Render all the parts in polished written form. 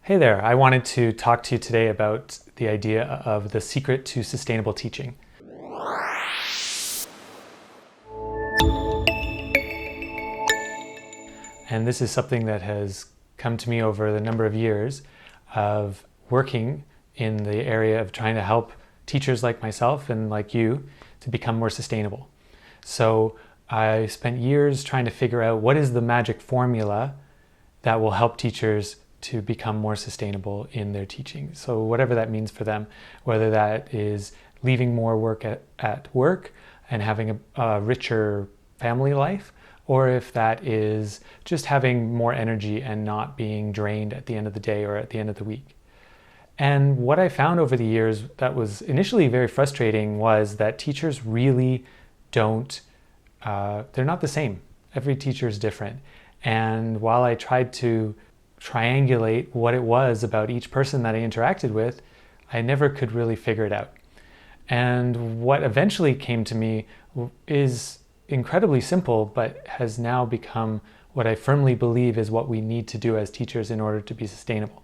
Hey there, I wanted to talk to you today about the idea of the secret to sustainable teaching. And this is something that has come to me over the number of years of working in the area of trying to help teachers like myself and like you to become more sustainable. So I spent years trying to figure out what is the magic formula that will help teachers to become more sustainable in their teaching. So whatever that means for them, whether that is leaving more work at work and having a richer family life, or if that is just having more energy and not being drained at the end of the day or at the end of the week. And what I found over the years that was initially very frustrating was that teachers really don't, they're not the same. Every teacher is different. And while I tried to triangulate what it was about each person that I interacted with, I never could really figure it out. And what eventually came to me is incredibly simple, but has now become what I firmly believe is what we need to do as teachers in order to be sustainable.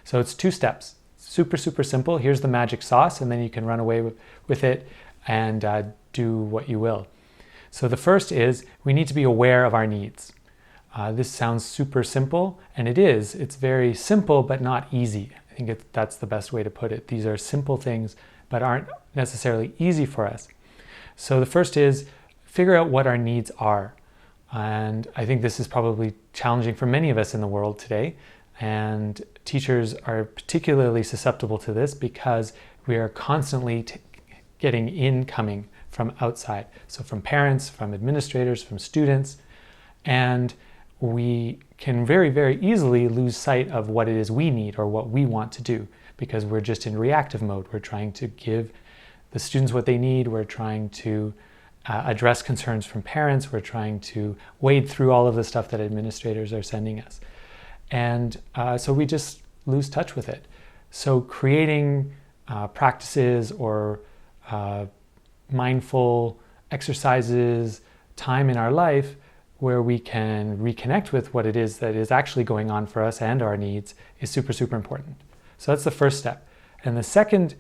So it's 2 steps. Super, super simple. Here's the magic sauce, and then you can run away with it and do what you will. So the first is we need to be aware of our needs. This sounds super simple, and it is. It's very simple, but not easy. I think that's the best way to put it. These are simple things, but aren't necessarily easy for us. So the first is figure out what our needs are. And I think this is probably challenging for many of us in the world today. And teachers are particularly susceptible to this because we are constantly getting incoming from outside. So from parents, from administrators, from students. And we can very, very easily lose sight of what it is we need or what we want to do because we're just in reactive mode. We're trying to give the students what they need. We're trying to address concerns from parents. We're trying to wade through all of the stuff that administrators are sending us. And so we just lose touch with it. So creating practices or mindful exercises, time in our life where we can reconnect with what it is that is actually going on for us and our needs is super, super important. So that's the first step. And the second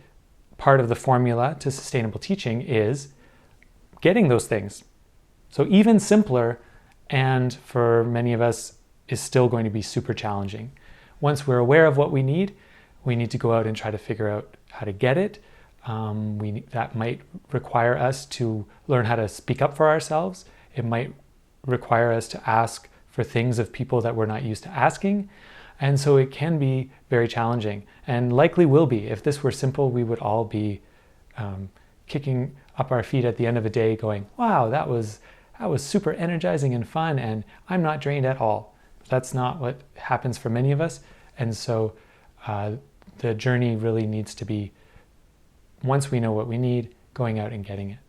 part of the formula to sustainable teaching is getting those things. So even simpler, and for many of us, is still going to be super challenging. Once we're aware of what we need to go out and try to figure out how to get it. That might require us to learn how to speak up for ourselves. It might require us to ask for things of people that we're not used to asking. And so it can be very challenging and likely will be. If this were simple, we would all be kicking up our feet at the end of a day going, wow, that was super energizing and fun and I'm not drained at all. That's not what happens for many of us. And so the journey really needs to be, once we know what we need, going out and getting it.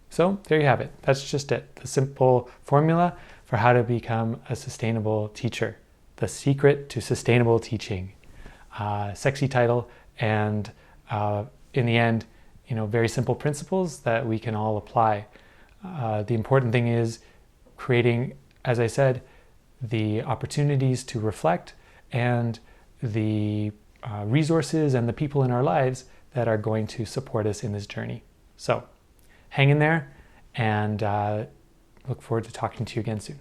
So there you have it. That's just it. The simple formula for how to become a sustainable teacher. The secret to sustainable teaching. Sexy title, and in the end, very simple principles that we can all apply. The important thing is creating, as I said, the opportunities to reflect and the resources and the people in our lives that are going to support us in this journey. So hang in there, and look forward to talking to you again soon.